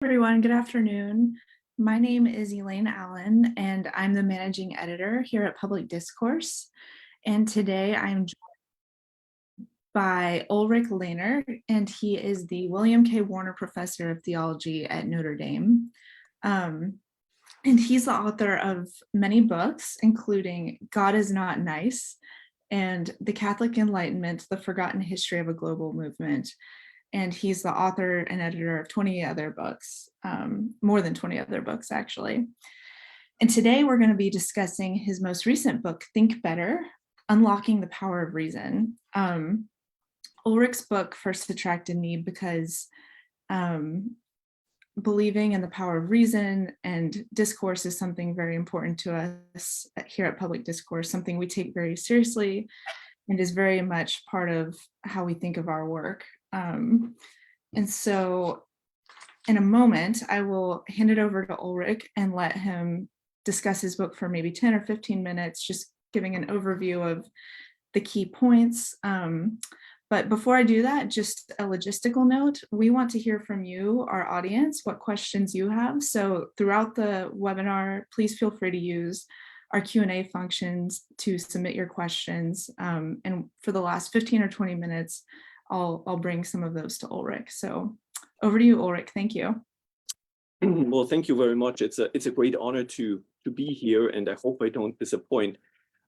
Everyone, good afternoon. My name is Elayne Allen, and I'm the managing editor here at Public Discourse. And today I'm joined by Ulrich Lehner, and he is the William K. Warner Professor of Theology at Notre Dame. And he's the author of many books, including God is Not Nice and The Catholic Enlightenment, The Forgotten History of a Global Movement. And he's the author and editor of 20 other books, more than 20 other books, actually. And today we're going to be discussing his most recent book, Think Better, Unlocking the Power of Reason. Ulrich's book first attracted me because believing in the power of reason and discourse is something very important to us here at Public Discourse, something we take very seriously and is very much part of how we think of our work. And so in a moment, I will hand it over to Ulrich and let him discuss his book for maybe 10 or 15 minutes, just giving an overview of the key points. But before I do that, just a logistical note, we want to hear from you, our audience, what questions you have. So throughout the webinar, please feel free to use our Q&A functions to submit your questions. And for the last 15 or 20 minutes, I'll bring some of those to Ulrich. So over to you, Ulrich. Thank you. Well, thank you very much. It's a great honor to be here, and I hope I don't disappoint.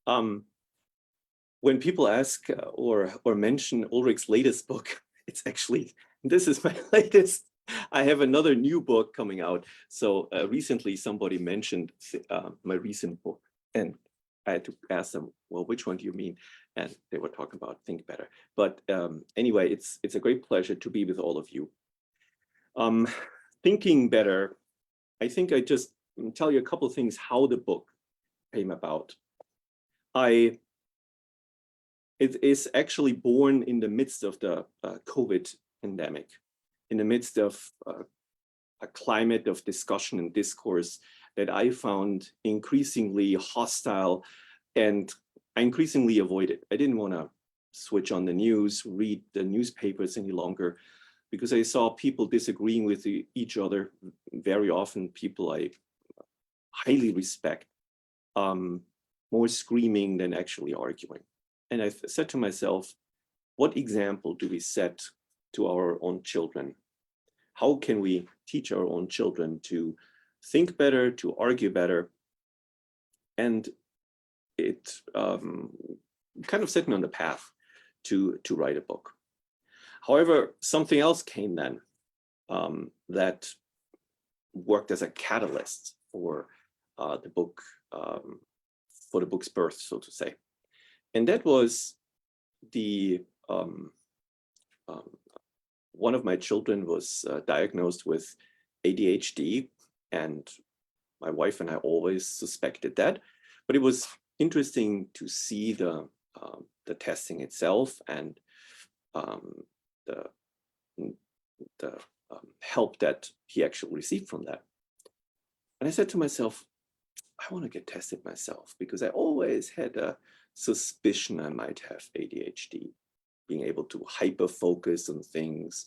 When people ask or mention Ulrich's latest book, it's actually, this is my latest. I have another new book coming out. So recently somebody mentioned my recent book, and I had to ask them, well, which one do you mean? And they were talking about Think Better. But anyway, it's a great pleasure to be with all of you. Thinking Better, I think I just tell you a couple of things how the book came about. It is actually born in the midst of the COVID pandemic, in the midst of a climate of discussion and discourse that I found increasingly hostile, and I increasingly avoided. I didn't want to switch on the news, read the newspapers any longer, because I saw people disagreeing with each other, very often people I highly respect, more screaming than actually arguing. And I said to myself, what example do we set to our own children? How can we teach our own children to think better, to argue better? And it kind of set me on the path to write a book. However, something else came then that worked as a catalyst for the book, for the book's birth, so to say. And that was one of my children was diagnosed with ADHD, and my wife and I always suspected that. But it was interesting to see the testing itself and the help that he actually received from that. And I said to myself, I want to get tested myself, because I always had a suspicion I might have ADHD, being able to hyper-focus on things,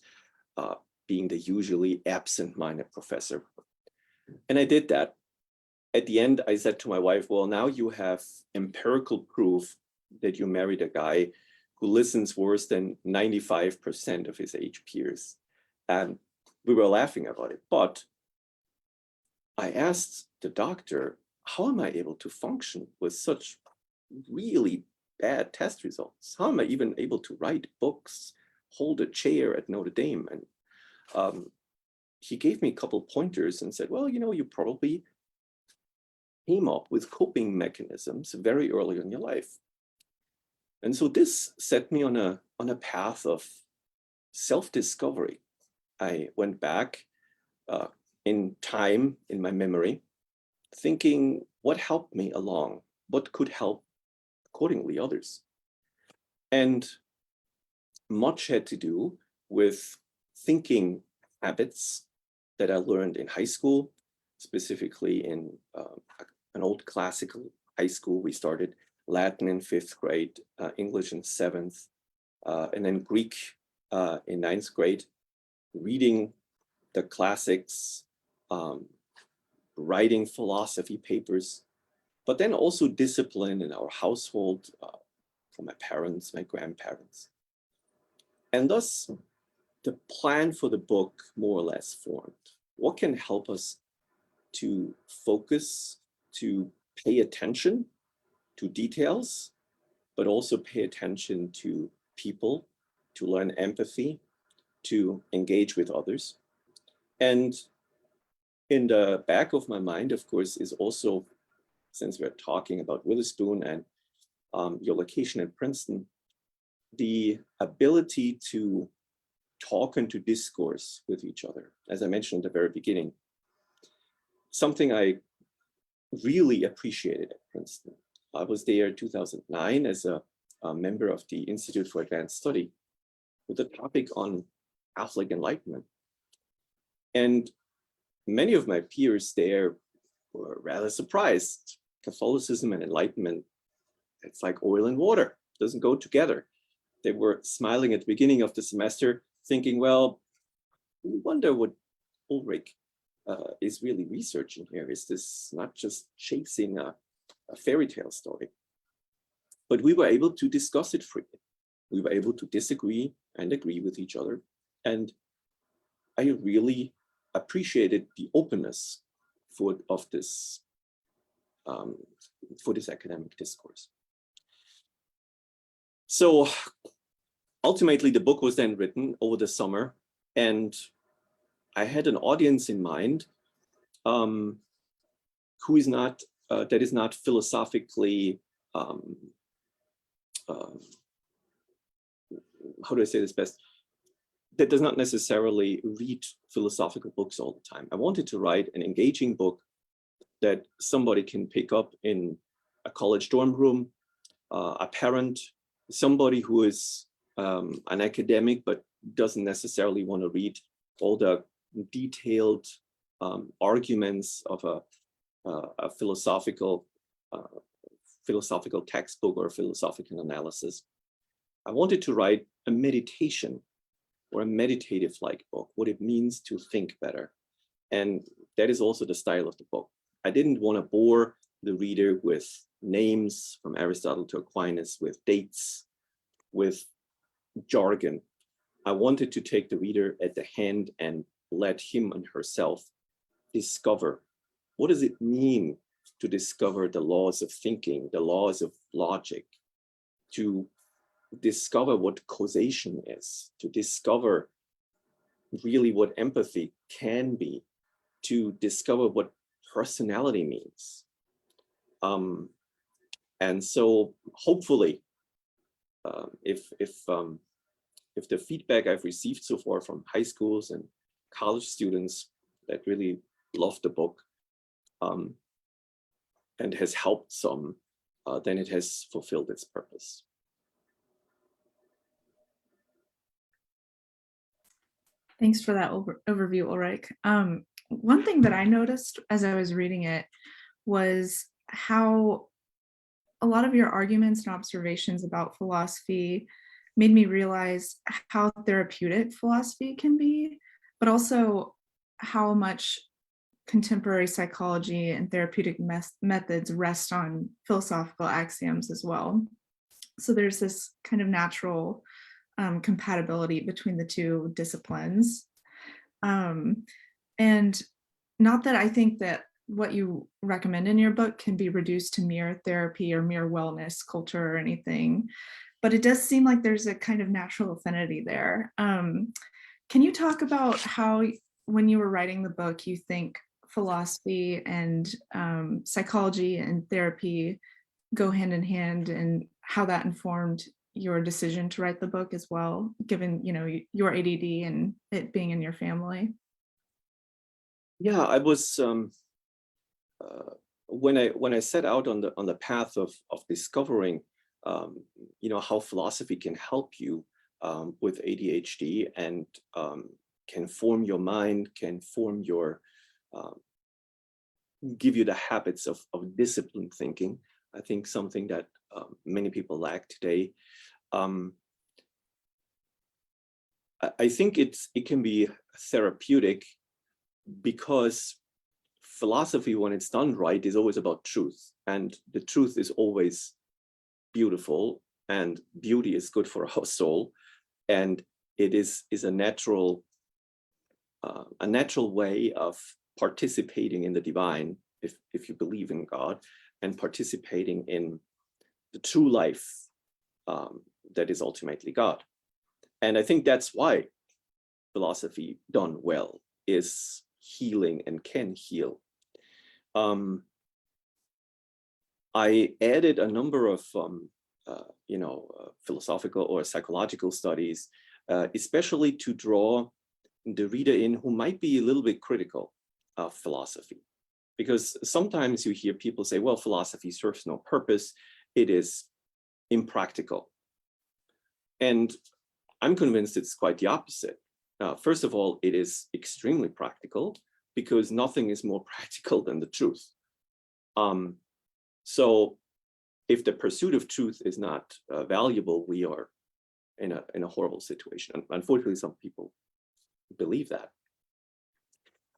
being the usually absent-minded professor. And I did that. At the end, I said to my wife, well, now you have empirical proof that you married a guy who listens worse than 95% of his age peers. And we were laughing about it. But I asked the doctor, how am I able to function with such really bad test results? How am I even able to write books, hold a chair at Notre Dame? And he gave me a couple pointers and said, well, you know, you probably came up with coping mechanisms very early in your life. And so this set me on a path of self-discovery. I went back in time, in my memory, thinking what helped me along, what could help accordingly others. And much had to do with thinking habits that I learned in high school, specifically in an old classical high school. We started Latin in 5th grade, English in 7th, and then Greek in 9th grade, reading the classics, writing philosophy papers, but then also discipline in our household from my parents, my grandparents. And thus, the plan for the book more or less formed. What can help us to focus, to pay attention to details, but also pay attention to people, to learn empathy, to engage with others. And in the back of my mind, of course, is also, since we're talking about Witherspoon and your location in Princeton, the ability to talk and to discourse with each other. As I mentioned at the very beginning, something I really appreciated at Princeton. I was there in 2009 as a member of the Institute for Advanced Study with a topic on Catholic Enlightenment. And many of my peers there were rather surprised. Catholicism and Enlightenment, it's like oil and water, it doesn't go together. They were smiling at the beginning of the semester, thinking, well, we wonder what Ulrich is really researching here. Is this not just chasing a fairy tale story? But we were able to discuss it freely. We were able to disagree and agree with each other. And I really appreciated the openness for this academic discourse. So ultimately, the book was then written over the summer, and I had an audience in mind who is not that is not philosophically how do I say this best? That does not necessarily read philosophical books all the time. I wanted to write an engaging book that somebody can pick up in a college dorm room, a parent, somebody who is an academic but doesn't necessarily want to read all the detailed arguments of a philosophical textbook or philosophical analysis. I wanted to write a meditation or a meditative-like book, what it means to think better. And that is also the style of the book. I didn't want to bore the reader with names from Aristotle to Aquinas, with dates, with jargon. I wanted to take the reader at the hand and let him and herself discover, what does it mean to discover the laws of thinking, the laws of logic, to discover what causation is, to discover really what empathy can be, to discover what personality means. And so hopefully, if the feedback I've received so far from high schools and college students that really love the book and has helped some, then it has fulfilled its purpose. Thanks for that overview, Ulrich. One thing that I noticed as I was reading it was how a lot of your arguments and observations about philosophy made me realize how therapeutic philosophy can be, but also how much contemporary psychology and therapeutic methods rest on philosophical axioms as well. So there's this kind of natural compatibility between the two disciplines. And not that I think that what you recommend in your book can be reduced to mere therapy or mere wellness culture or anything, but it does seem like there's a kind of natural affinity there. Can you talk about how, when you were writing the book, you think philosophy and psychology and therapy go hand in hand, and how that informed your decision to write the book as well, given your ADD and it being in your family? Yeah, I was when I set out on the path of discovering how philosophy can help you with ADHD and can form your mind, can form your give you the habits of disciplined thinking. I think something that many people lack today. I think it can be therapeutic because philosophy, when it's done right, is always about truth, and the truth is always beautiful, and beauty is good for our soul, and it is a natural way of participating in the divine, if you believe in God, and participating in the true life that is ultimately God. And I think that's why philosophy done well is healing and can heal. I added a number of philosophical or psychological studies, especially to draw the reader in who might be a little bit critical of philosophy. Because sometimes you hear people say, well, philosophy serves no purpose, it is impractical. And I'm convinced it's quite the opposite. First of all, it is extremely practical, because nothing is more practical than the truth. So if the pursuit of truth is not valuable, we are in a horrible situation. Unfortunately, some people believe that.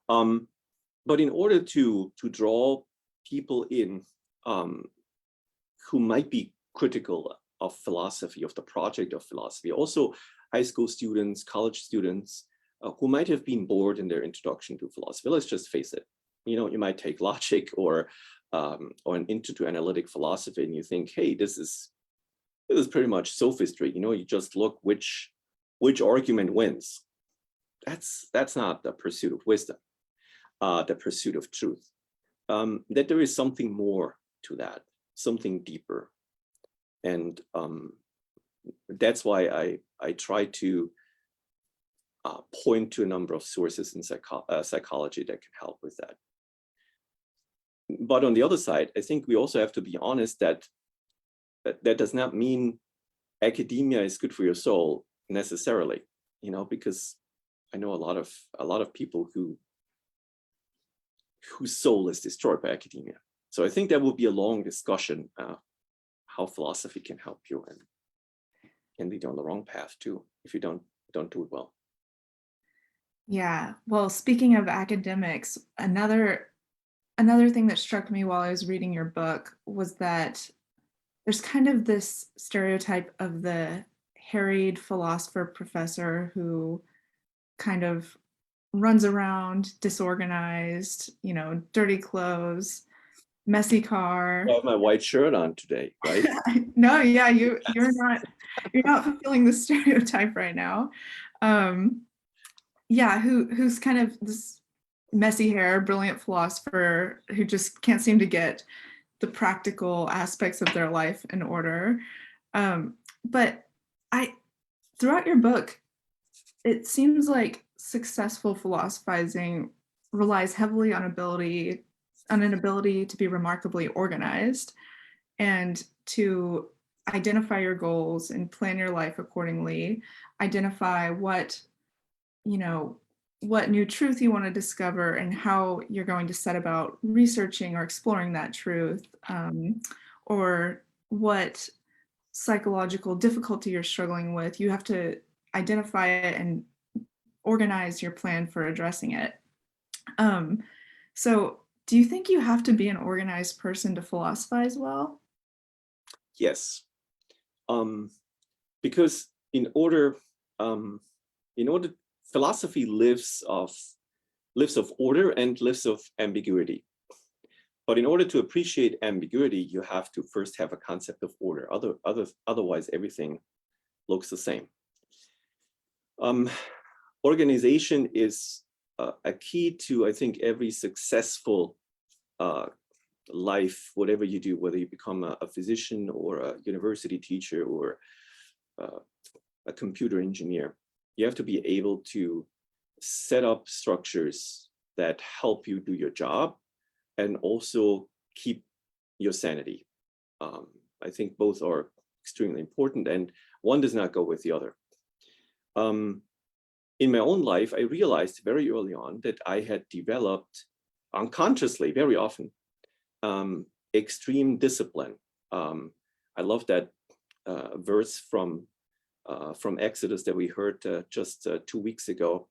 But in order to draw people in who might be critical of philosophy, of the project of philosophy, also high school students, college students, who might have been bored in their introduction to philosophy. Let's just face it. You might take logic or an intro to analytic philosophy, and you think, hey, this is pretty much sophistry. You just look which argument wins. That's not the pursuit of wisdom, the pursuit of truth. That there is something more to that, something deeper, and that's why I try to point to a number of sources in psychology that can help with that. But on the other side, I think we also have to be honest that does not mean academia is good for your soul necessarily, because I know a lot of people whose soul is destroyed by academia. So I think that would be a long discussion, how philosophy can help you and can lead you on the wrong path too, if you don't do it well. Yeah, well, speaking of academics, another thing that struck me while I was reading your book was that there's kind of this stereotype of the harried philosopher professor who kind of runs around disorganized, dirty clothes, messy car. I have my white shirt on today, right? No, yeah, you're not fulfilling the stereotype right now. Yeah, who's kind of this messy hair, brilliant philosopher who just can't seem to get the practical aspects of their life in order. But throughout your book, it seems like successful philosophizing relies heavily on an ability to be remarkably organized and to identify your goals and plan your life accordingly, identify what new truth you want to discover and how you're going to set about researching or exploring that truth, or what psychological difficulty you're struggling with. You have to identify it and organize your plan for addressing it. So do you think you have to be an organized person to philosophize well? Yes, because in order, philosophy lives of order and lives of ambiguity. But in order to appreciate ambiguity, you have to first have a concept of order. Otherwise, everything looks the same. Organization is a key to, I think, every successful life, whatever you do, whether you become a physician or a university teacher or a computer engineer. You have to be able to set up structures that help you do your job and also keep your sanity. I think both are extremely important, and one does not go with the other. In my own life, I realized very early on that I had developed unconsciously, very often, extreme discipline. I love that verse from Exodus that we heard just 2 weeks ago.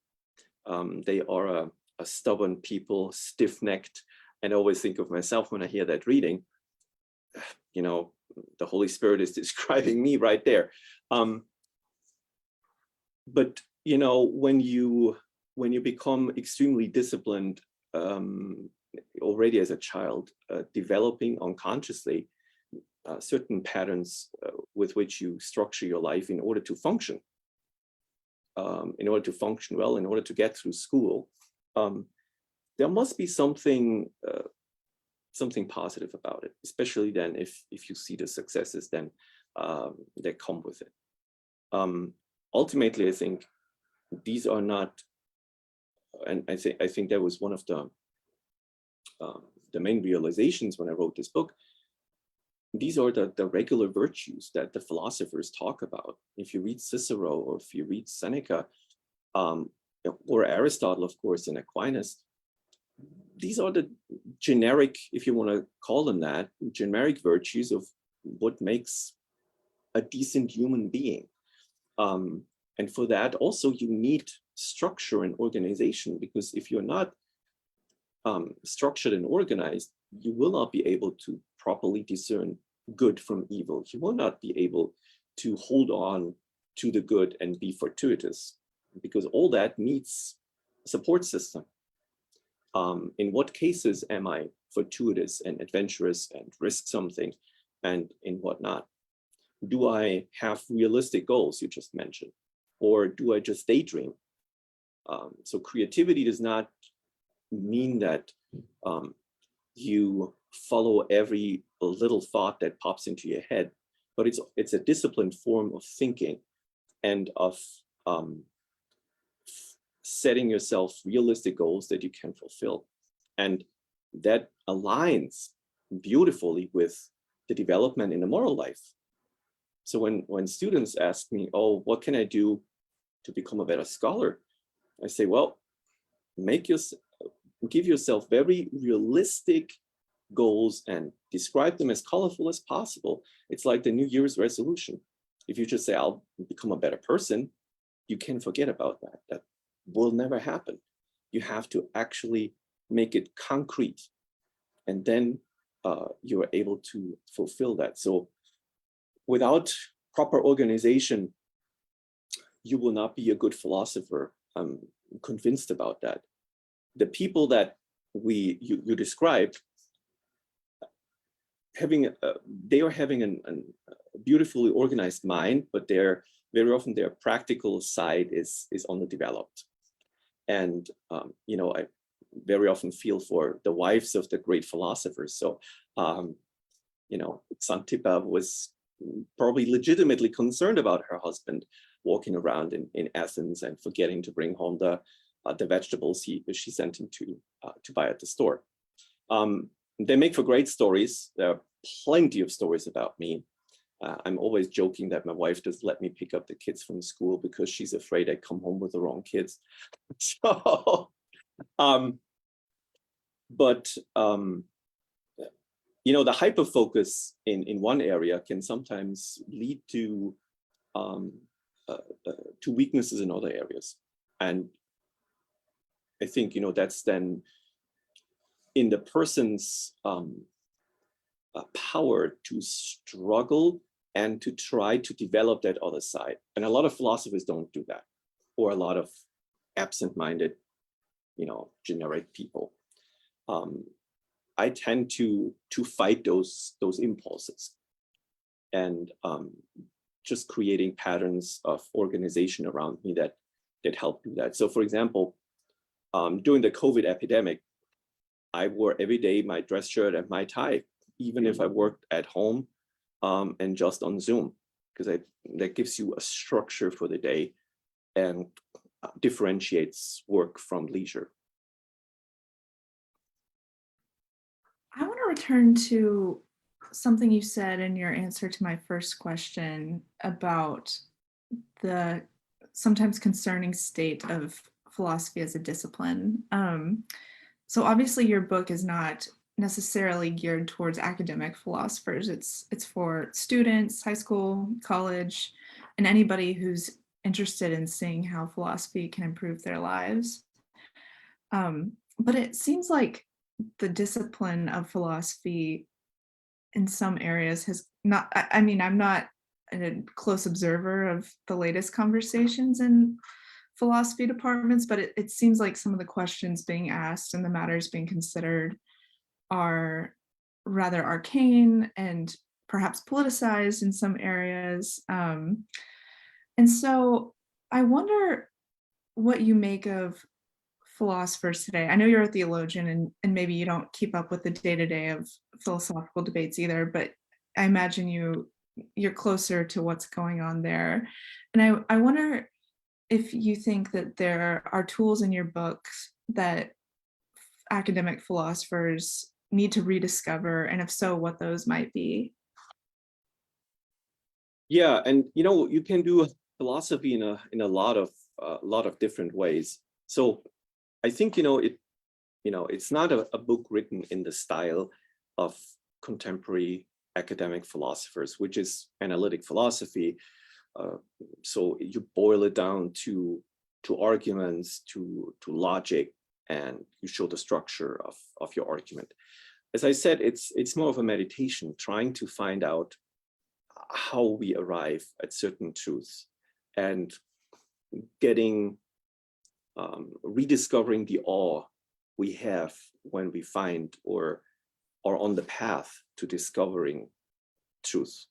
They are stubborn people, stiff-necked, and I always think of myself when I hear that reading, you know, the Holy Spirit is describing me right there. But you know, when you become extremely disciplined already as a child, developing unconsciously certain patterns with which you structure your life in order to function, well, in order to get through school, there must be something positive about it, especially then if you see the successes then that come with it. Ultimately, I think these are not, and I think that was one of the main realizations when I wrote this book. These are the regular virtues that the philosophers talk about. If you read Cicero, or if you read Seneca, or Aristotle, of course, and Aquinas, these are the generic, if you want to call them that, generic virtues of what makes a decent human being. And for that also you need structure and organization, because if you're not structured and organized, you will not be able to properly discern good from evil. You will not be able to hold on to the good and be fortuitous, because all that needs a support system. In what cases am I fortuitous and adventurous and risk something, and in what not? Do I have realistic goals you just mentioned, or do I just daydream? So creativity does not mean that you follow every little thought that pops into your head, but it's a disciplined form of thinking and of setting yourself realistic goals that you can fulfill. And that aligns beautifully with the development in the moral life. So when students ask me, oh, what can I do to become a better scholar? I say, well, give yourself very realistic goals and describe them as colorful as possible. It's like the New Year's resolution. If you just say, I'll become a better person, you can forget about that. That will never happen. You have to actually make it concrete, and then you're able to fulfill that. So without proper organization, you will not be a good philosopher. I'm convinced about that. The people that you described, they are having a beautifully organized mind, but very often their practical side is underdeveloped. And you know, I very often feel for the wives of the great philosophers. So you know, Xanthippe was probably legitimately concerned about her husband walking around in Athens and forgetting to bring home the vegetables she sent him to buy at the store. They make for great stories. There are plenty of stories about me. I'm always joking that my wife doesn't let me pick up the kids from school because she's afraid I come home with the wrong kids. So, you know, the hyperfocus in one area can sometimes lead to weaknesses in other areas. And I think, you know, that's then in the person's power to struggle and to try to develop that other side. And a lot of philosophers don't do that, or a lot of absent-minded, you know, generic people. I tend to fight those impulses, and just creating patterns of organization around me that help do that. So for example, during the COVID epidemic, I wore every day my dress shirt and my tie, even if I worked at home and just on Zoom, because that gives you a structure for the day and differentiates work from leisure. I want to return to something you said in your answer to my first question about the sometimes concerning state of philosophy as a discipline. So obviously your book is not necessarily geared towards academic philosophers. It's for students, high school, college, and anybody who's interested in seeing how philosophy can improve their lives. But it seems like the discipline of philosophy in some areas has not, I mean, I'm not a close observer of the latest conversations in philosophy departments, but it seems like some of the questions being asked and the matters being considered are rather arcane and perhaps politicized in some areas. And so I wonder what you make of philosophers today. I know you're a theologian and maybe you don't keep up with the day-to-day of philosophical debates either, but I imagine you're closer to what's going on there. And I wonder if you think that there are tools in your books that academic philosophers need to rediscover, and if so, what those might be. Yeah, and you can do philosophy in a lot of different ways. So I think it's not a book written in the style of contemporary academic philosophers, which is analytic philosophy. So you boil it down to arguments, to logic, and you show the structure of your argument. As I said, it's more of a meditation, trying to find out how we arrive at certain truths and getting rediscovering the awe we have when we find or are on the path to discovering truth.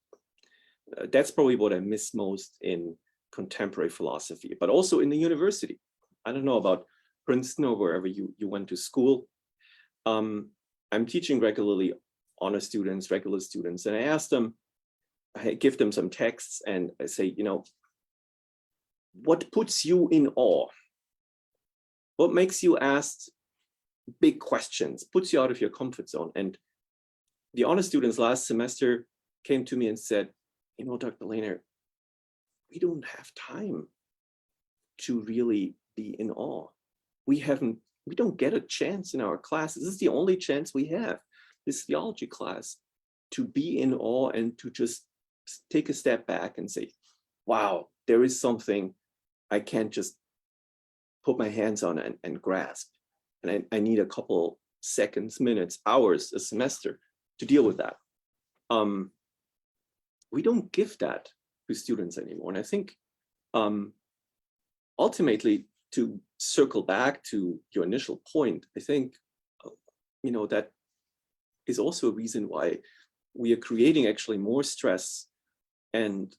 That's probably what I miss most in contemporary philosophy, but also in the university. I don't know about Princeton or wherever you went to school. I'm teaching regularly honor students, regular students, and I ask them, I give them some texts and I say, what puts you in awe? What makes you ask big questions, puts you out of your comfort zone? And the honor students last semester came to me and said, Dr. Lehner, we don't have time to really be in awe. We don't get a chance in our class. This is the only chance we have, this theology class, to be in awe and to just take a step back and say, wow, there is something I can't just put my hands on and grasp. And I need a couple seconds, minutes, hours, a semester to deal with that. We don't give that to students anymore. And I think ultimately, to circle back to your initial point, I think, that is also a reason why we are creating actually more stress and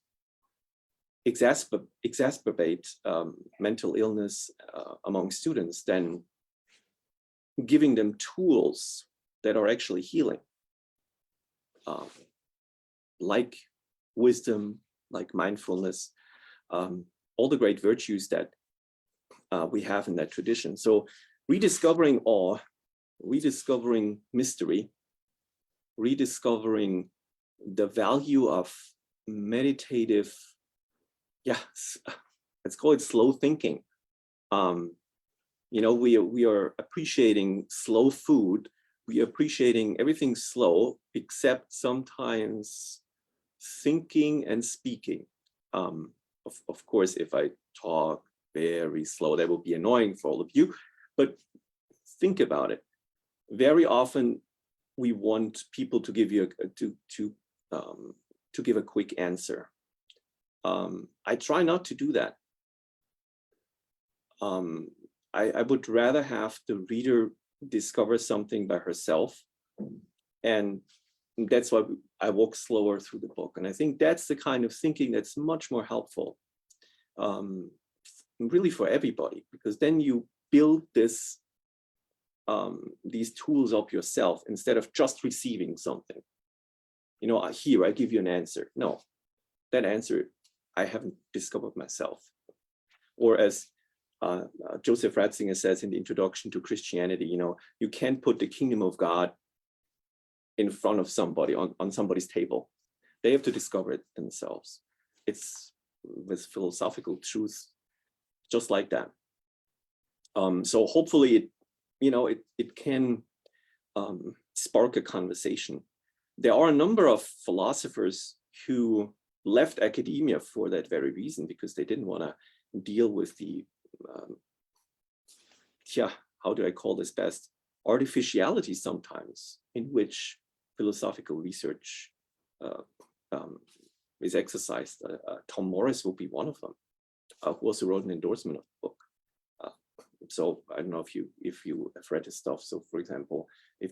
exacerbate mental illness among students than giving them tools that are actually healing, like wisdom, like mindfulness, all the great virtues that we have in that tradition. So rediscovering awe, rediscovering mystery, rediscovering the value of meditative, let's call it slow thinking. We are appreciating slow food. We are appreciating everything slow, except sometimes thinking and speaking. Of course, if I talk very slow, that will be annoying for all of you, but think about it. Very often we want people to give you to give a quick answer. I try not to do that. I would rather have the reader discover something by herself, and that's why I walk slower through the book. And I think that's the kind of thinking that's much more helpful, really for everybody, because then you build these tools up yourself instead of just receiving something. Here I give you an answer. No, that answer I haven't discovered myself. Or as Joseph Ratzinger says in the introduction to Christianity, you can't put the kingdom of God in front of somebody on somebody's table. They have to discover it themselves. It's with philosophical truth, just like that. So hopefully, it can spark a conversation. There are a number of philosophers who left academia for that very reason, because they didn't want to deal with the how do I call this best, artificiality sometimes in which philosophical research is exercised. Tom Morris will be one of them, who also wrote an endorsement of the book. So I don't know if you have read his stuff. So for example, if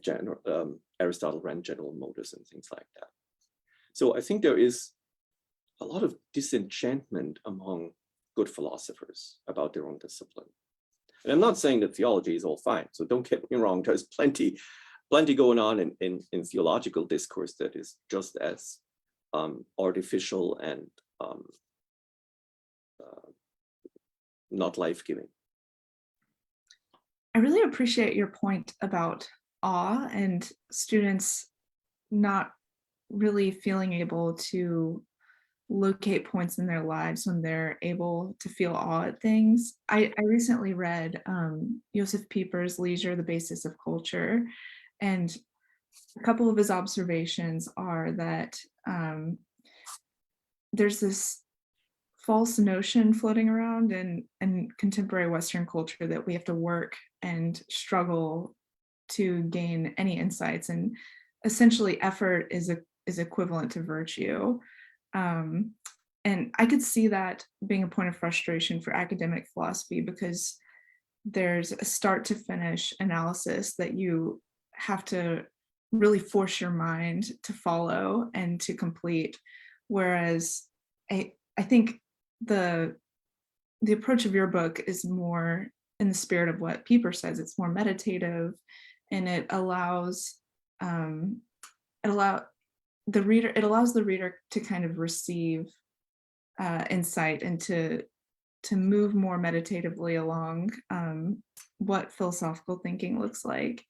Aristotle ran General Motors and things like that. So I think there is a lot of disenchantment among good philosophers about their own discipline. And I'm not saying that theology is all fine. So don't get me wrong. There's plenty going on in theological discourse that is just as artificial and not life-giving. I really appreciate your point about awe and students not really feeling able to locate points in their lives when they're able to feel awe at things. I recently read Josef Pieper's Leisure, the Basis of Culture, and a couple of his observations are that there's this false notion floating around in contemporary Western culture that we have to work and struggle to gain any insights, and essentially effort is equivalent to virtue. And I could see that being a point of frustration for academic philosophy, because there's a start to finish analysis that you have to really force your mind to follow and to complete. Whereas I think the approach of your book is more in the spirit of what Pieper says. It's more meditative, and it allows the reader to kind of receive insight and to move more meditatively along what philosophical thinking looks like.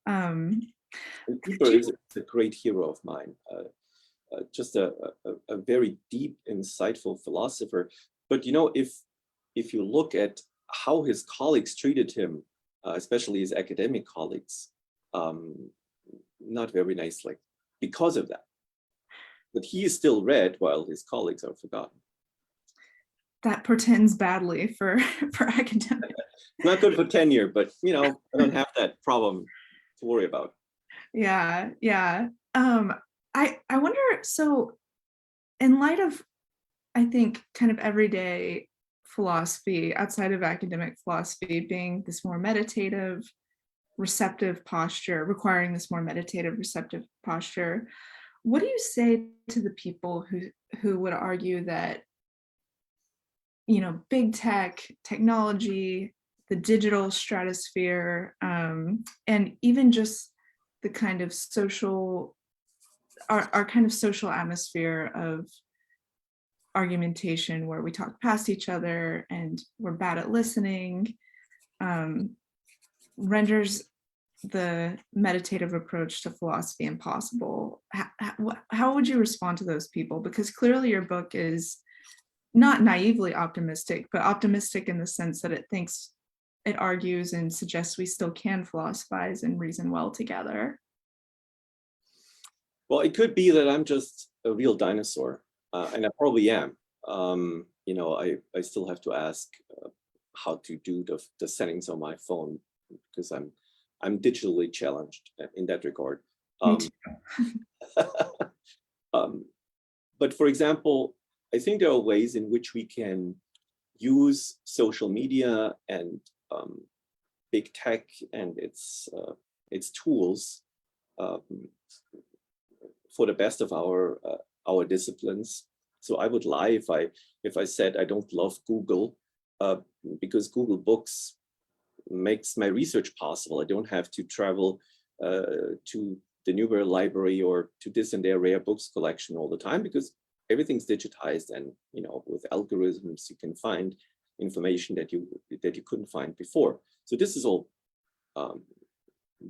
Pieper is a great hero of mine. Just a very deep, insightful philosopher. But if you look at how his colleagues treated him, especially his academic colleagues, not very nicely because of that. But he is still read while his colleagues are forgotten. That portends badly for academics. Not good for tenure, but I don't have that problem to worry about. Yeah. I wonder, so in light of, I think, kind of everyday philosophy outside of academic philosophy being this more meditative, receptive posture, requiring this more meditative, receptive posture, what do you say to the people who would argue that, big technology, the digital stratosphere, and even just the kind of our kind of social atmosphere of argumentation where we talk past each other and we're bad at listening, renders the meditative approach to philosophy impossible? How would you respond to those people? Because clearly your book is not naively optimistic, but optimistic in the sense that it argues and suggests we still can philosophize and reason well together. Well, it could be that I'm just a real dinosaur, and I probably am. I still have to ask how to do the settings on my phone, because I'm digitally challenged in that regard. Me too. But for example, I think there are ways in which we can use social media and big tech and its tools for the best of our disciplines. So I would lie if I said I don't love Google, because Google Books makes my research possible. I don't have to travel to the Newberry Library or to this and their rare books collection all the time, because everything's digitized, and with algorithms you can find information that you couldn't find before. So this is all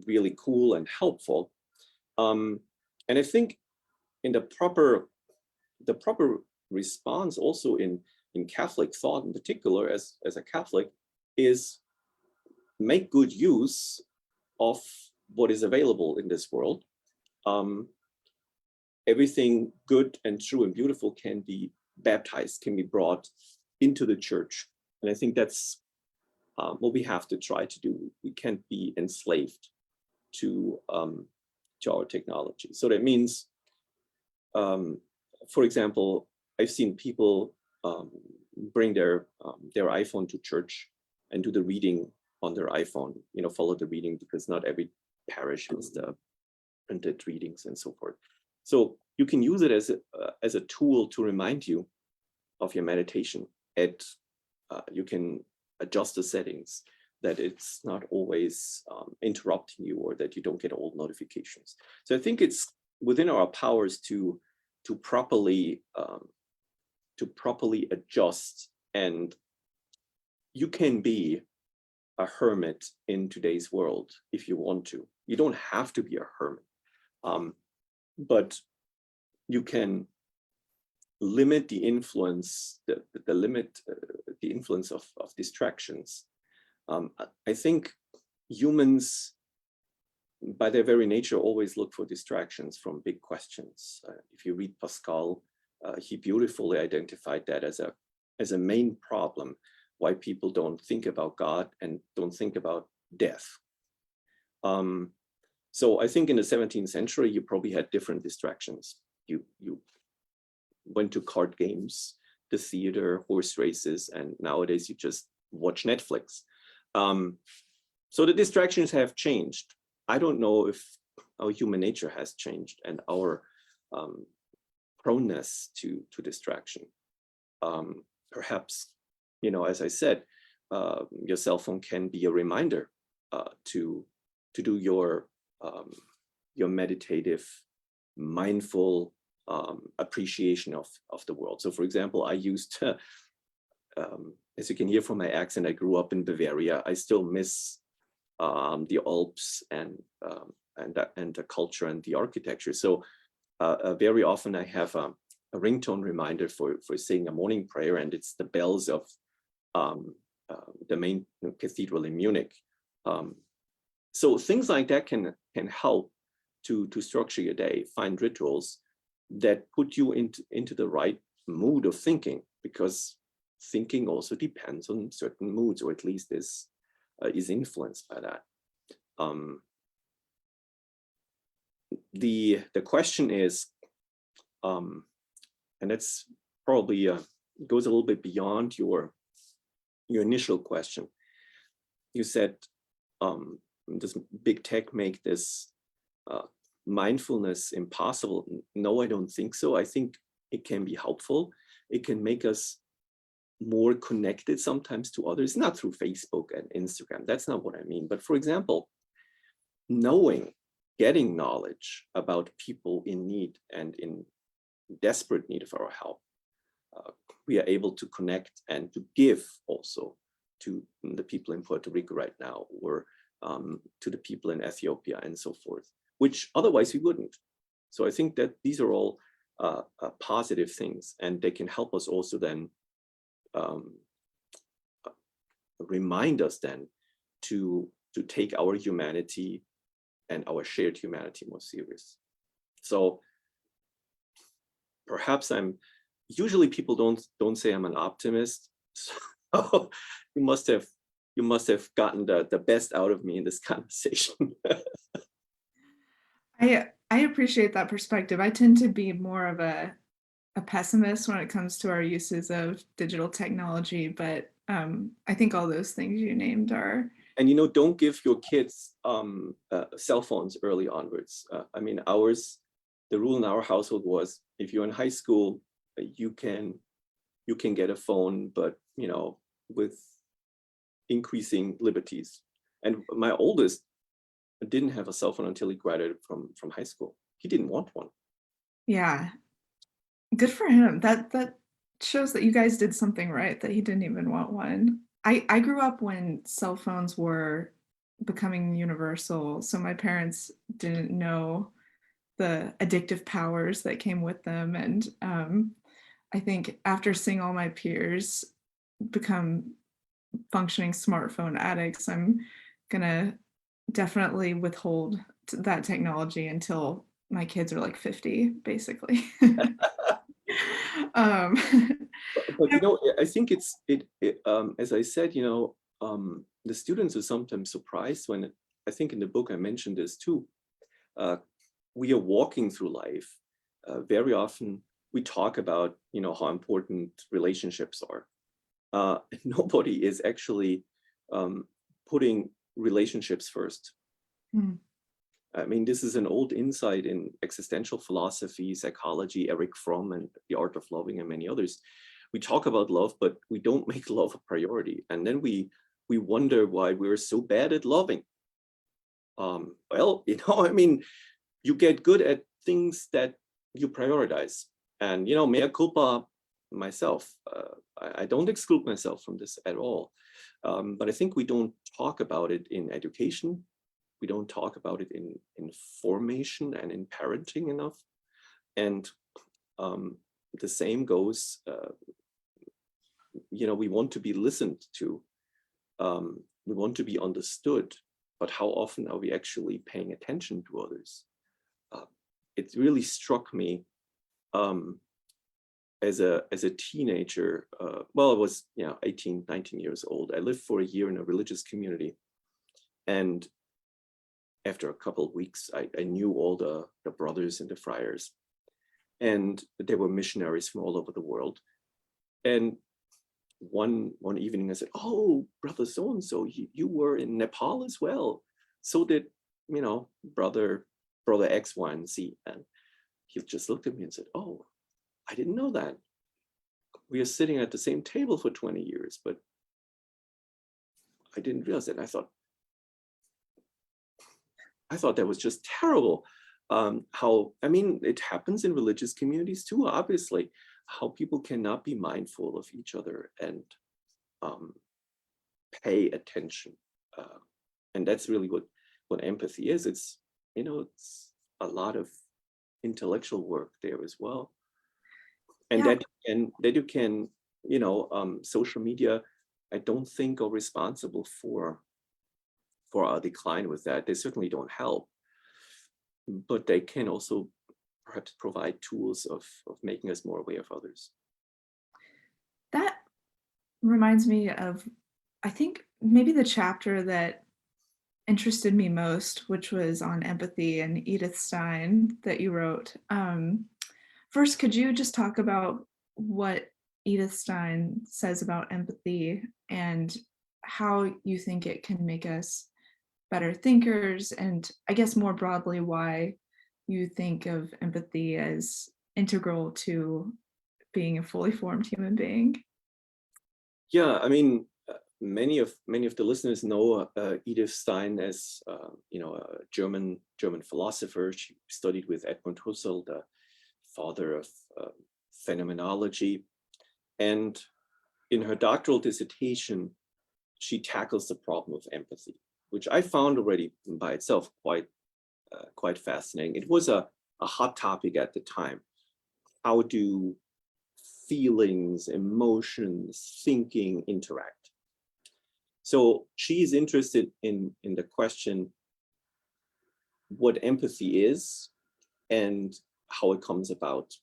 really cool and helpful. And I think in the proper response also in Catholic thought in particular, as a Catholic, is make good use of what is available in this world. Everything good and true and beautiful can be baptized, can be brought into the church. And I think that's what we have to try to do. We can't be enslaved to our technology. So that means, for example, I've seen people bring their iPhone to church and do the reading on their iPhone, follow the reading, because not every parish has the printed readings and so forth. So you can use it as a tool to remind you of your meditation. You can adjust the settings that it's not always interrupting you, or that you don't get old notifications. So I think it's within our powers to properly adjust, and you can be a hermit in today's world if you want to. You don't have to be a hermit, but you can limit the influence, the influence of distractions. I think humans, by their very nature, always look for distractions from big questions. If you read Pascal, he beautifully identified that as a main problem, why people don't think about God and don't think about death. So I think in the 17th century, you probably had different distractions. You went to card games, the theater, horse races, and nowadays you just watch Netflix. So the distractions have changed. I don't know if our human nature has changed and our proneness to distraction. Perhaps, as I said, your cell phone can be a reminder to do your meditative, mindful appreciation of the world. So, for example, I used to, as you can hear from my accent, I grew up in Bavaria. I still miss the Alps and the culture and the architecture. So very often I have a ringtone reminder for saying a morning prayer, and it's the bells of the main cathedral in Munich. So things like that can help to structure your day, find rituals that put you into the right mood of thinking, because thinking also depends on certain moods, or at least is influenced by that. The question is, and that's probably goes a little bit beyond your initial question. You said, does big tech make this mindfulness impossible? No, I don't think so. I think it can be helpful. It can make us more connected sometimes to others, not through Facebook and Instagram. That's not what I mean. But for example, getting knowledge about people in need and in desperate need of our help, we are able to connect and to give also to the people in Puerto Rico right now, or to the people in Ethiopia and so forth, which otherwise we wouldn't. So I think that these are all positive things, and they can help us also then remind us then to take our humanity and our shared humanity more serious. So perhaps usually people don't say I'm an optimist. So you must have gotten the best out of me in this conversation. I appreciate that perspective. I tend to be more of a pessimist when it comes to our uses of digital technology, but I think all those things you named are. And don't give your kids cell phones early onwards. I mean, the rule in our household was, if you're in high school, you can get a phone, but with increasing liberties. And my oldest didn't have a cell phone until he graduated from high school. He didn't want one. Yeah, good for him. That shows that you guys did something right, that he didn't even want one. I grew up when cell phones were becoming universal, so my parents didn't know the addictive powers that came with them. And I think after seeing all my peers become functioning smartphone addicts, I'm gonna definitely withhold that technology until my kids are like 50, basically. But I think as I said, the students are sometimes surprised when, I think in the book I mentioned this too, we are walking through life. Very often we talk about, how important relationships are. Nobody is actually putting relationships first. Mm. I mean, this is an old insight in existential philosophy, psychology, Eric Fromm, and The Art of Loving, and many others. We talk about love, but we don't make love a priority. And then we wonder why we're so bad at loving. Well, I mean, you get good at things that you prioritize. And, mea culpa myself. I don't exclude myself from this at all. But I think we don't talk about it in education. We don't talk about it in formation and in parenting enough. And the same goes, we want to be listened to. We want to be understood. But how often are we actually paying attention to others? It really struck me as a teenager. Well, I was 18, 19 years old. I lived for a year in a religious community. And after a couple of weeks, I knew all the brothers and the friars. And they were missionaries from all over the world. And one evening I said, "Oh, brother so-and-so, you were in Nepal as well. So did, brother X, Y, and Z." And he just looked at me and said, "Oh, I didn't know that. We are sitting at the same table for 20 years, but I didn't realize that." And I thought that was just terrible. It happens in religious communities too, obviously, how people cannot be mindful of each other and pay attention. And that's really what empathy is. It's a lot of intellectual work there as well. And that you can, social media, I don't think are responsible for our decline with that. They certainly don't help, but they can also perhaps provide tools of making us more aware of others. That reminds me of, I think, maybe the chapter that interested me most, which was on empathy and Edith Stein that you wrote. First, could you just talk about what Edith Stein says about empathy and how you think it can make us better thinkers, and I guess more broadly, why you think of empathy as integral to being a fully formed human being? Yeah, I mean, many of the listeners know Edith Stein as a German philosopher. She studied with Edmund Husserl, the father of phenomenology, and in her doctoral dissertation, she tackles the problem of empathy, which I found already by itself quite fascinating. It was a hot topic at the time. How do feelings, emotions, thinking interact? So she's interested in the question what empathy is and how it comes about.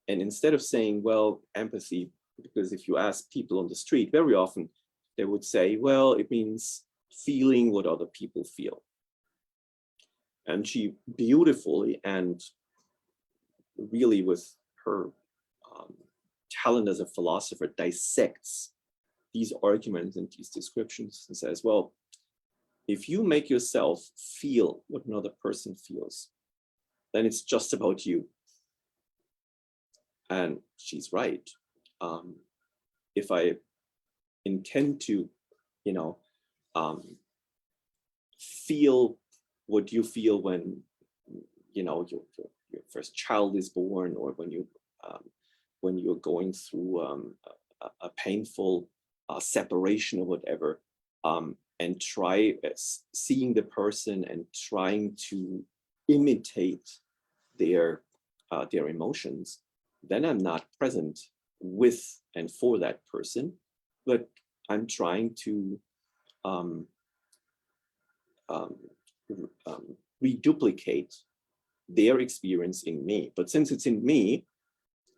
And instead of saying, well, empathy, because if you ask people on the street, very often they would say, well, it means feeling what other people feel. And she beautifully and really with her talent as a philosopher dissects these arguments and these descriptions and says, well, if you make yourself feel what another person feels, then it's just about you. And she's right. If I intend to, feel what you feel when, your first child is born, or when you're going through a painful separation or whatever, and try seeing the person and trying to imitate their emotions, then I'm not present with and for that person, but I'm trying to reduplicate their experience in me. But since it's in me,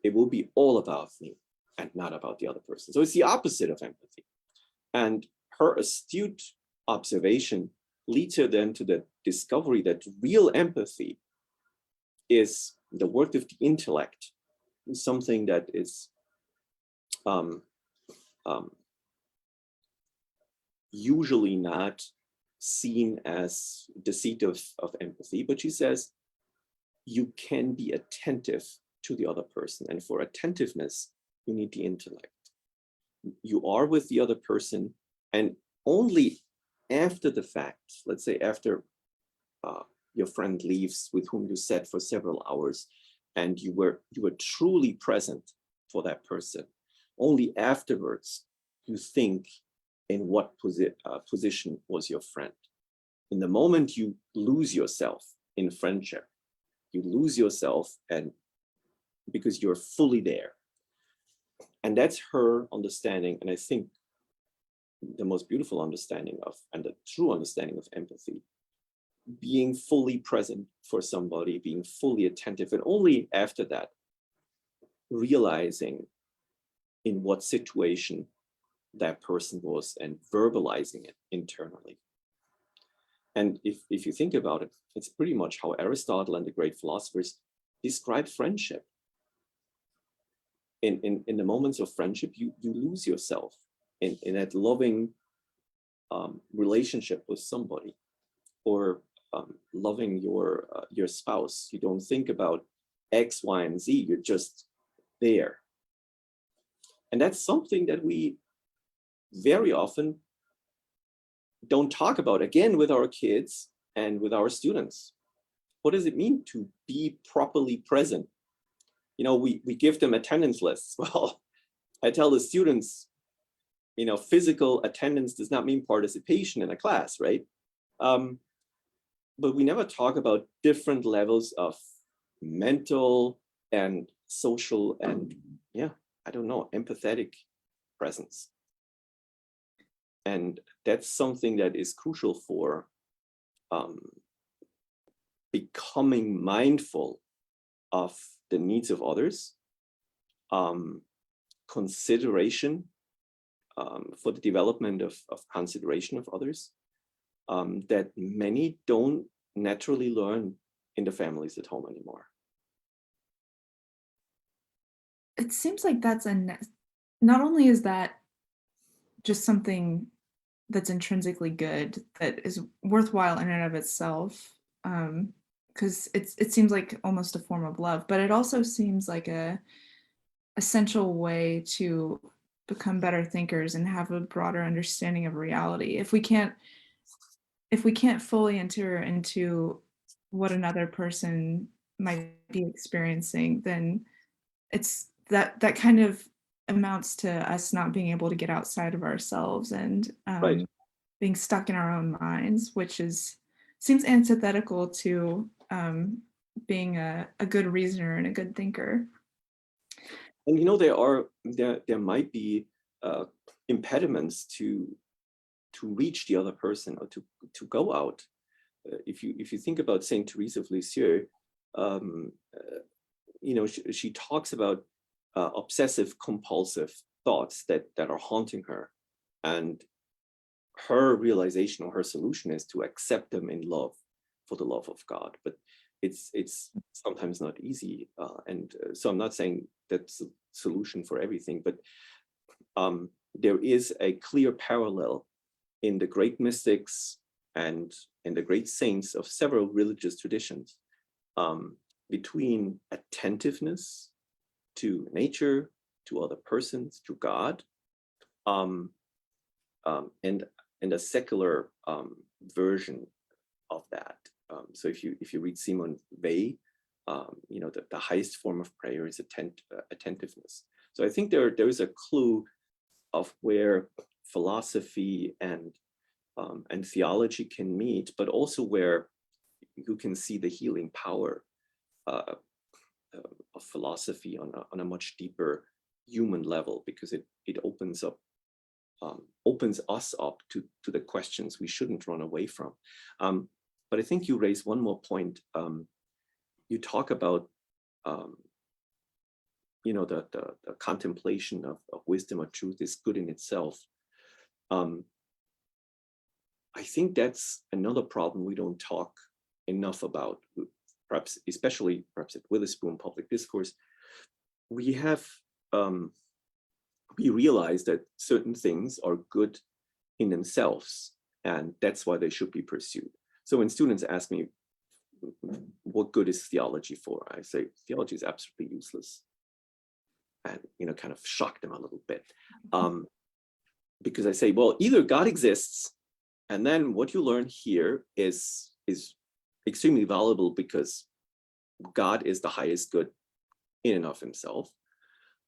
it will be all about me and not about the other person. So it's the opposite of empathy. And her astute observation leads her then to the discovery that real empathy is the work of the intellect, something that is usually not seen as the seat of empathy. But she says, you can be attentive to the other person. And for attentiveness, you need the intellect. You are with the other person, and only after the fact, let's say after your friend leaves with whom you sat for several hours, and you were truly present for that person, only afterwards you think in what position was your friend. In the moment you lose yourself in friendship, you lose yourself, and because you're fully there. And that's her understanding, and I think the most beautiful understanding of, and the true understanding of empathy, being fully present for somebody, being fully attentive, and only after that, realizing in what situation that person was and verbalizing it internally. And if you think about it, it's pretty much how Aristotle and the great philosophers describe friendship. In the moments of friendship, you lose yourself in that loving relationship with somebody, or loving your spouse. You don't think about X, Y, and Z. You're just there. And that's something that we very often don't talk about, again, with our kids and with our students. What does it mean to be properly present? You know, we give them attendance lists. Well, I tell the students, you know, physical attendance does not mean participation in a class, right? But we never talk about different levels of mental and social and, empathetic presence. And that's something that is crucial for becoming mindful of the needs of others, consideration for the development of consideration of others, that many don't naturally learn in the families at home anymore. It seems like that's not only is that just something that's intrinsically good, that is worthwhile in and of itself, because it seems like almost a form of love, but it also seems like a essential way to become better thinkers and have a broader understanding of reality. If we can't fully enter into what another person might be experiencing, then it's that kind of amounts to us not being able to get outside of ourselves and Right. being stuck in our own minds, which seems antithetical to being a good reasoner and a good thinker. And you know, there might be impediments to reach the other person, or to go out. If you think about Saint Therese of Lisieux, she talks about obsessive compulsive thoughts that are haunting her, and her realization or her solution is to accept them in love, for the love of God. But it's sometimes not easy, so I'm not saying that's a solution for everything, but there is a clear parallel in the great mystics and in the great saints of several religious traditions, between attentiveness to nature, to other persons, to God, and a secular version of that. So if you read Simone Weil, the highest form of prayer is attentiveness. So I think there is a clue of where philosophy and theology can meet, but also where you can see the healing power of philosophy on a much deeper human level, because it opens us up to the questions we shouldn't run away from. But I think you raise one more point. You talk about the contemplation of wisdom or truth is good in itself. I think that's another problem we don't talk enough about, perhaps, especially perhaps at Witherspoon Public Discourse. We have, we realize that certain things are good in themselves, and that's why they should be pursued. So when students ask me, what good is theology for? I say, theology is absolutely useless. And, kind of shock them a little bit. Because I say, well, either God exists, and then what you learn here is extremely valuable because God is the highest good in and of himself.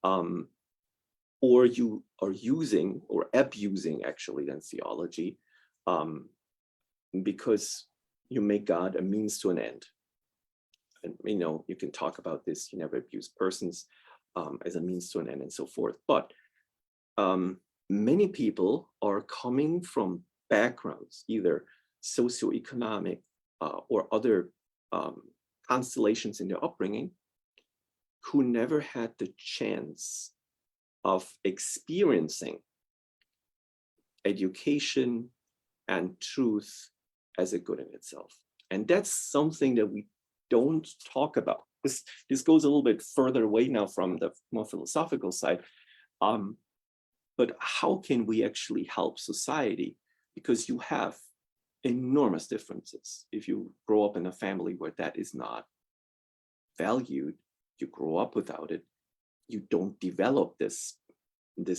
Or you are using or abusing actually then theology because you make God a means to an end. And you can talk about this, you never abuse persons as a means to an end and so forth. But many people are coming from backgrounds, either socioeconomic or other constellations in their upbringing, who never had the chance of experiencing education and truth as a good in itself. And that's something that we don't talk about. This goes a little bit further away now from the more philosophical side. But how can we actually help society? Because you have enormous differences. If you grow up in a family where that is not valued, you grow up without it, you don't develop this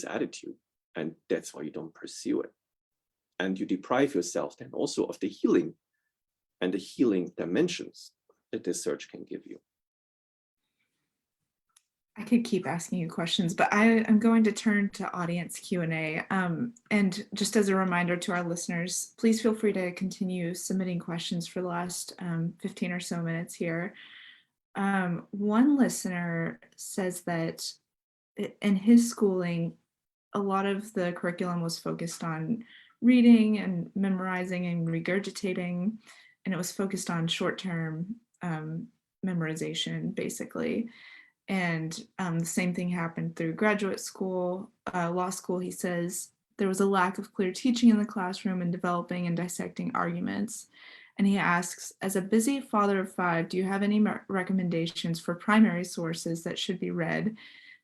attitude. And that's why you don't pursue it. And you deprive yourself then also of the healing and the healing dimensions that this search can give you. I could keep asking you questions, but I am going to turn to audience Q&A. And just as a reminder to our listeners, please feel free to continue submitting questions for the last 15 or so minutes here. One listener says that in his schooling, a lot of the curriculum was focused on reading and memorizing and regurgitating, and it was focused on short-term memorization, basically. And the same thing happened through graduate school, law school. He says there was a lack of clear teaching in the classroom and developing and dissecting arguments. And he asks, as a busy father of 5, do you have any recommendations for primary sources that should be read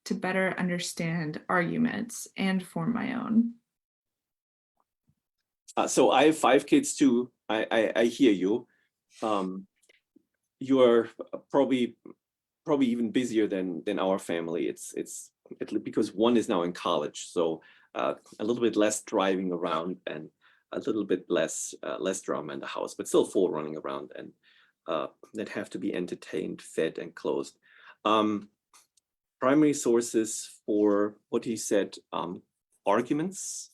to better understand arguments and form my own? So I have 5 kids too. I hear you. You are probably even busier than our family. It's because one is now in college, so a little bit less driving around and a little bit less drama in the house, but still 4 running around and that have to be entertained, fed, and clothed. Primary sources for what he said, arguments,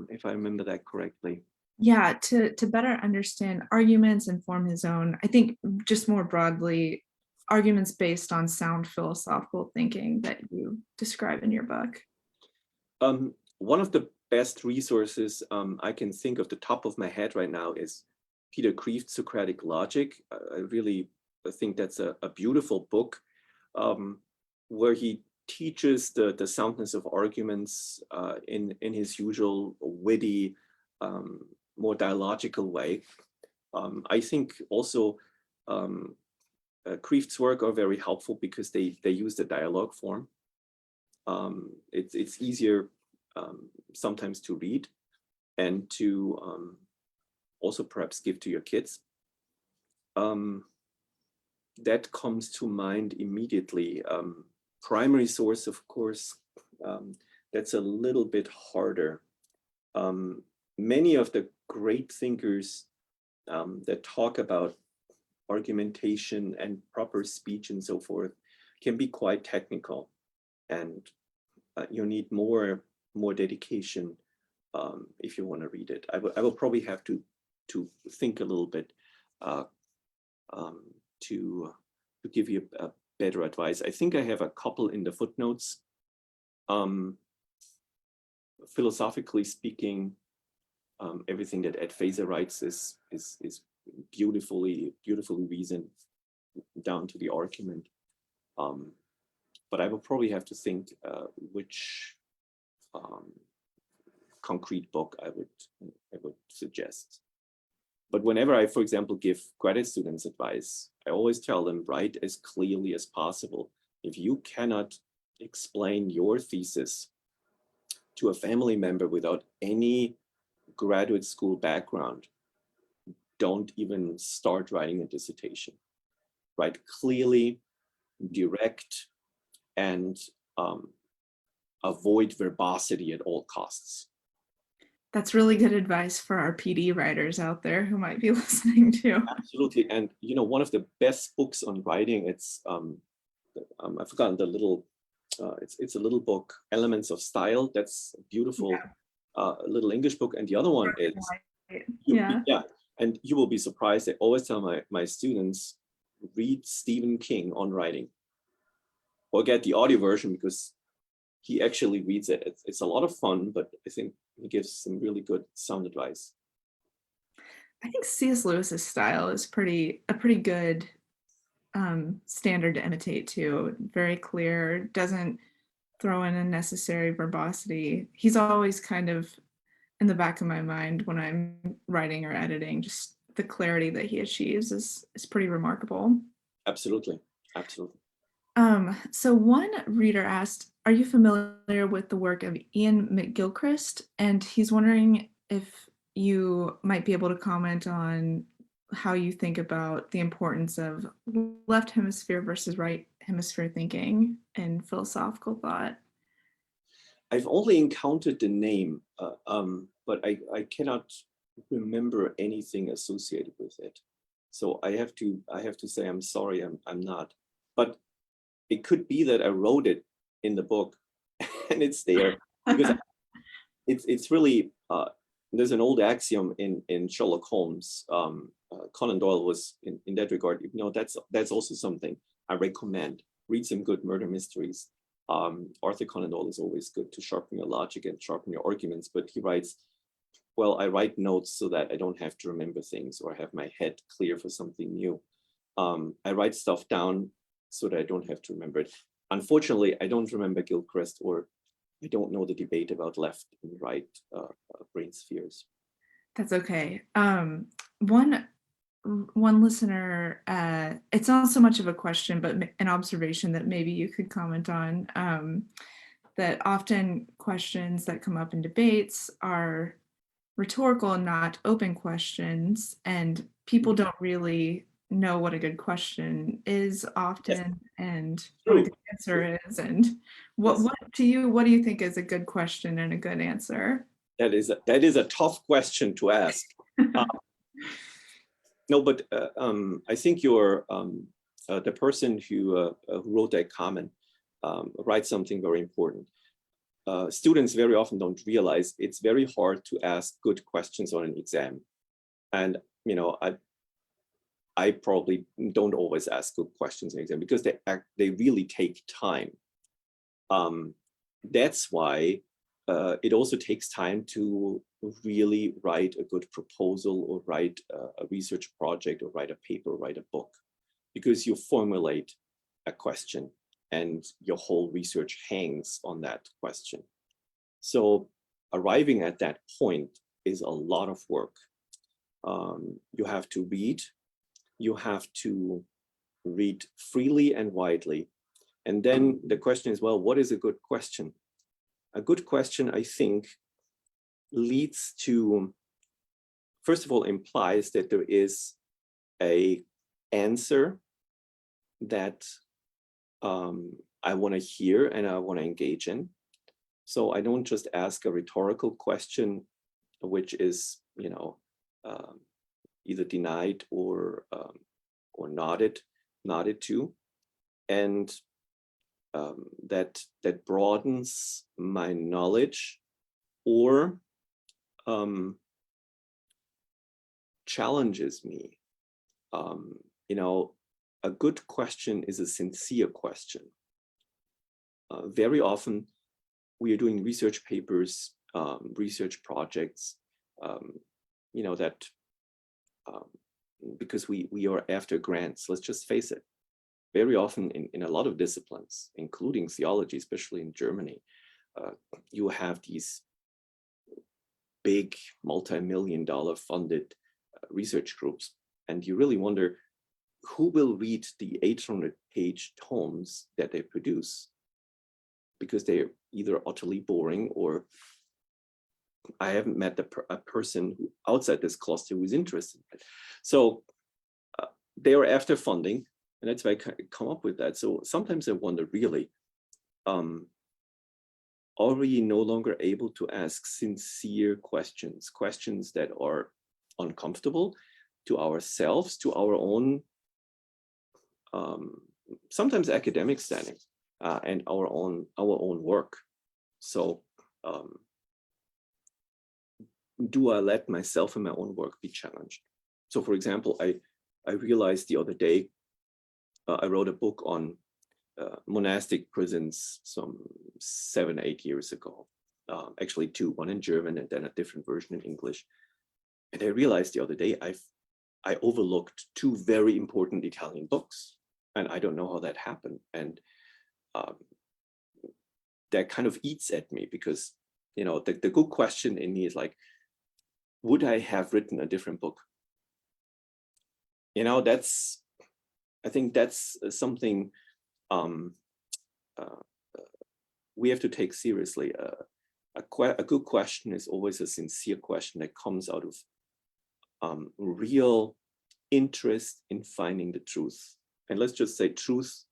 if I remember that correctly. Yeah, to better understand arguments and form his own, I think just more broadly, arguments based on sound philosophical thinking that you describe in your book. One of the best resources I can think of the top of my head right now is Peter Kreeft's Socratic Logic. I really think that's a beautiful book where he teaches the soundness of arguments in his usual witty, more dialogical way. I think also Kreeft's work are very helpful because they use the dialogue form. It's easier sometimes to read and to also perhaps give to your kids. That comes to mind immediately. Primary source, of course, that's a little bit harder. Many of the great thinkers that talk about argumentation and proper speech and so forth can be quite technical, and you need more dedication if you want to read it. I will probably have to think a little bit to give you a better advice. I think I have a couple in the footnotes. Philosophically speaking, everything that Ed Feser writes is beautifully reasoned down to the argument. But I will probably have to think which concrete book I would suggest. But whenever I, for example, give graduate students advice, I always tell them, write as clearly as possible. If you cannot explain your thesis to a family member without any graduate school background, don't even start writing a dissertation. Write clearly, direct, and avoid verbosity at all costs. That's really good advice for our PD writers out there who might be listening too. Absolutely. And one of the best books on writing, it's I've forgotten the little, it's a little book, Elements of Style. That's a beautiful little English book. And the other one is, and you will be surprised. I always tell my students, read Stephen King on writing, or get the audio version because he actually reads it. It's a lot of fun, but I think he gives some really good sound advice. I think C.S. Lewis's style is a pretty good standard to imitate too. Very clear, doesn't throw in unnecessary verbosity. He's always kind of in the back of my mind when I'm writing or editing. Just the clarity that he achieves is pretty remarkable. Absolutely, absolutely. So one reader asked, are you familiar with the work of Ian McGilchrist? And he's wondering if you might be able to comment on how you think about the importance of left hemisphere versus right hemisphere thinking and philosophical thought. I've only encountered the name, but I cannot remember anything associated with it. So I have to say I'm sorry, I'm not. But it could be that I wrote it in the book and it's there because it's really there's an old axiom in Sherlock Holmes. Conan Doyle was in that regard. That's also something I recommend. Read some good murder mysteries. Arthur Conan Doyle is always good to sharpen your logic and sharpen your arguments. But he writes, well, I write notes so that I don't have to remember things or have my head clear for something new. I write stuff down so that I don't have to remember it. Unfortunately, I don't remember Gilchrist, or I don't know the debate about left and right brain spheres. That's okay. One listener, it's not so much of a question, but an observation that maybe you could comment on, that often questions that come up in debates are rhetorical and not open questions, and people don't really know what a good question is often, and what a good answer is. And what do you think is a good question and a good answer? That is a tough question to ask. No, but I think you're the person who wrote that comment writes something very important. Students very often don't realize it's very hard to ask good questions on an exam, and I probably don't always ask good questions in exam because they really take time. That's why it also takes time to really write a good proposal or write a research project or write a paper, or write a book, because you formulate a question and your whole research hangs on that question. So arriving at that point is a lot of work. You have to read, you have to read freely and widely. And then the question is, well, what is a good question? A good question, I think, leads to, first of all, implies that there is an answer that I want to hear and I want to engage in. So I don't just ask a rhetorical question, which is, either denied or nodded to, and that broadens my knowledge or challenges me. A good question is a sincere question. Very often we are doing research papers, research projects, that because we are after grants, let's just face it. Very often in a lot of disciplines, including theology, especially in Germany, you have these big multi-million-dollar funded research groups. And you really wonder, who will read the 800-page tomes that they produce? Because they're either utterly boring, or I haven't met a person outside this cluster who is interested in it. So they are after funding, and that's why I come up with that. So sometimes I wonder, really, are we no longer able to ask sincere questions, questions that are uncomfortable to ourselves, to our own, sometimes academic standing, and our own work? So do I let myself and my own work be challenged? So for example, I realized the other day, I wrote a book on monastic prisons some 7-8 years ago. Actually two, one in German and then a different version in English. And I realized the other day I overlooked two very important Italian books, and I don't know how that happened. And that kind of eats at me, because the good question in me is like, would I have written a different book? I think that's something we have to take seriously. A good question is always a sincere question that comes out of real interest in finding the truth. And let's just say truth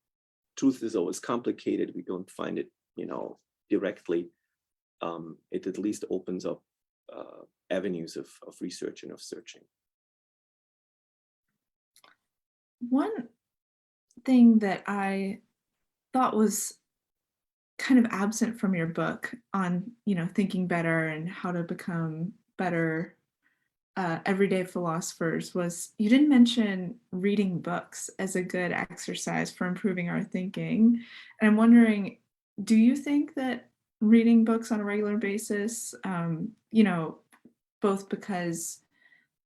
is always complicated. We don't find it, directly. It at least opens up avenues of research and of searching. One thing that I thought was kind of absent from your book on, thinking better and how to become better everyday philosophers was you didn't mention reading books as a good exercise for improving our thinking. And I'm wondering, do you think that reading books on a regular basis, both because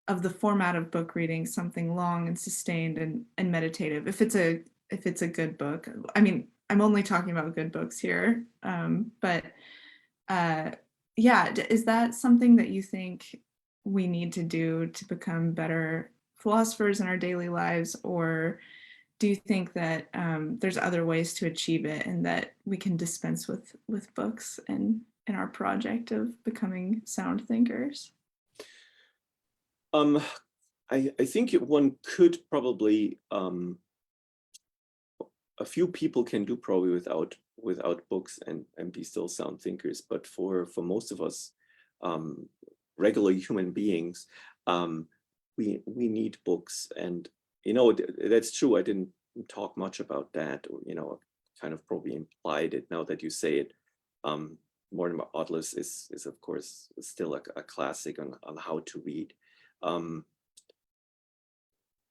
of the format of book reading, something long and sustained and meditative, if it's a good book, I mean, I'm only talking about good books here, but is that something that you think we need to do to become better philosophers in our daily lives? Or do you think that there's other ways to achieve it, and that we can dispense with books in our project of becoming sound thinkers? I think one could probably, a few people can do probably without books and be still sound thinkers. But for most of us, regular human beings, we need books. And that's true. I didn't talk much about that, or kind of probably implied it now that you say it. Mortimer Adler's is of course still a classic on how to read.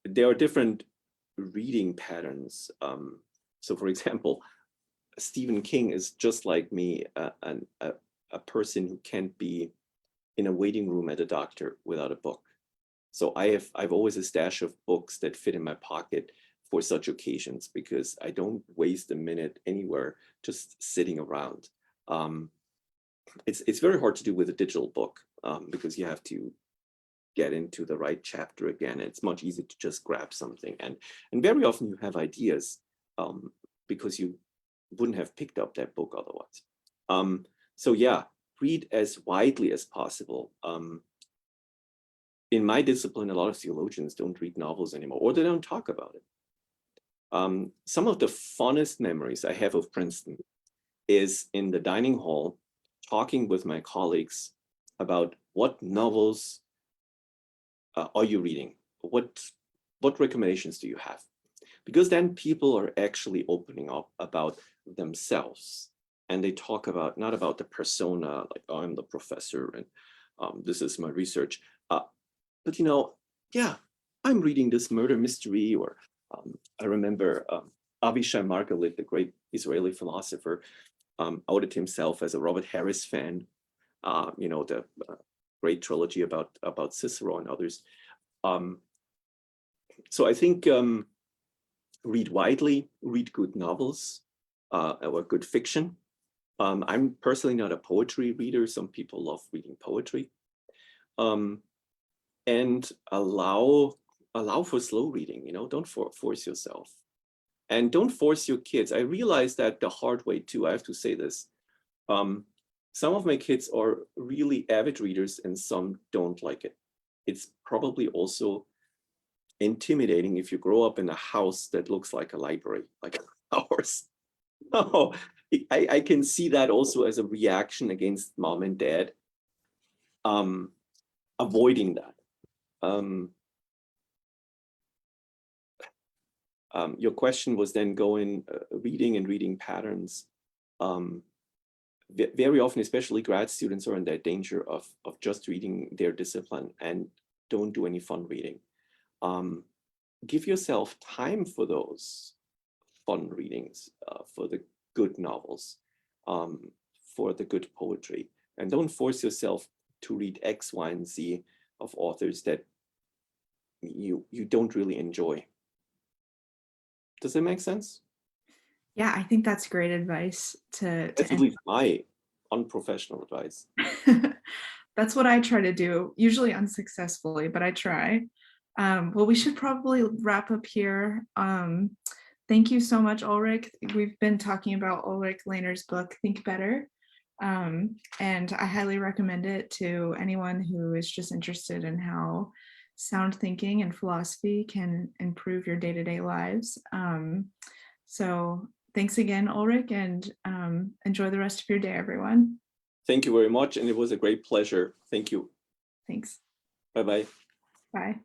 There are different reading patterns. So for example, Stephen King is just like me, a person who can't be in a waiting room at a doctor without a book. So I've always a stash of books that fit in my pocket for such occasions, because I don't waste a minute anywhere just sitting around. It's very hard to do with a digital book, because you have to get into the right chapter again. It's much easier to just grab something, and very often you have ideas because you wouldn't have picked up that book otherwise. So yeah, read as widely as possible. In my discipline, a lot of theologians don't read novels anymore, or they don't talk about it. Some of the funnest memories I have of Princeton is in the dining hall, talking with my colleagues about what novels are you reading? What recommendations do you have? Because then people are actually opening up about themselves, and they talk about, not about the persona, like, oh, I'm the professor and this is my research, but yeah, I'm reading this murder mystery. Or I remember Avishai Margalit, the great Israeli philosopher, outed himself as a Robert Harris fan, the great trilogy about Cicero and others. So I think read widely, read good novels or good fiction. I'm personally not a poetry reader. Some people love reading poetry. and allow for slow reading. Don't force yourself, and don't force your kids. I realized that the hard way too. I have to say this. Some of my kids are really avid readers and some don't like it. It's probably also intimidating if you grow up in a house that looks like a library, like ours. No, I can see that also as a reaction against mom and dad, avoiding that. Your question was then going reading and reading patterns. Very often, especially grad students, are in that danger of just reading their discipline and don't do any fun reading. Give yourself time for those fun readings, for the good novels, for the good poetry, and don't force yourself to read X, Y, and Z of authors that you don't really enjoy. Does that make sense? Yeah, I think that's great advice That's at least my unprofessional advice. That's what I try to do, usually unsuccessfully, but I try. Well, we should probably wrap up here. Thank you so much, Ulrich. We've been talking about Ulrich Lehner's book, Think Better. And I highly recommend it to anyone who is just interested in how sound thinking and philosophy can improve your day-to-day lives. So thanks again, Ulrich, and enjoy the rest of your day, everyone. Thank you very much, and it was a great pleasure. Thank you. Thanks. Bye-bye. Bye.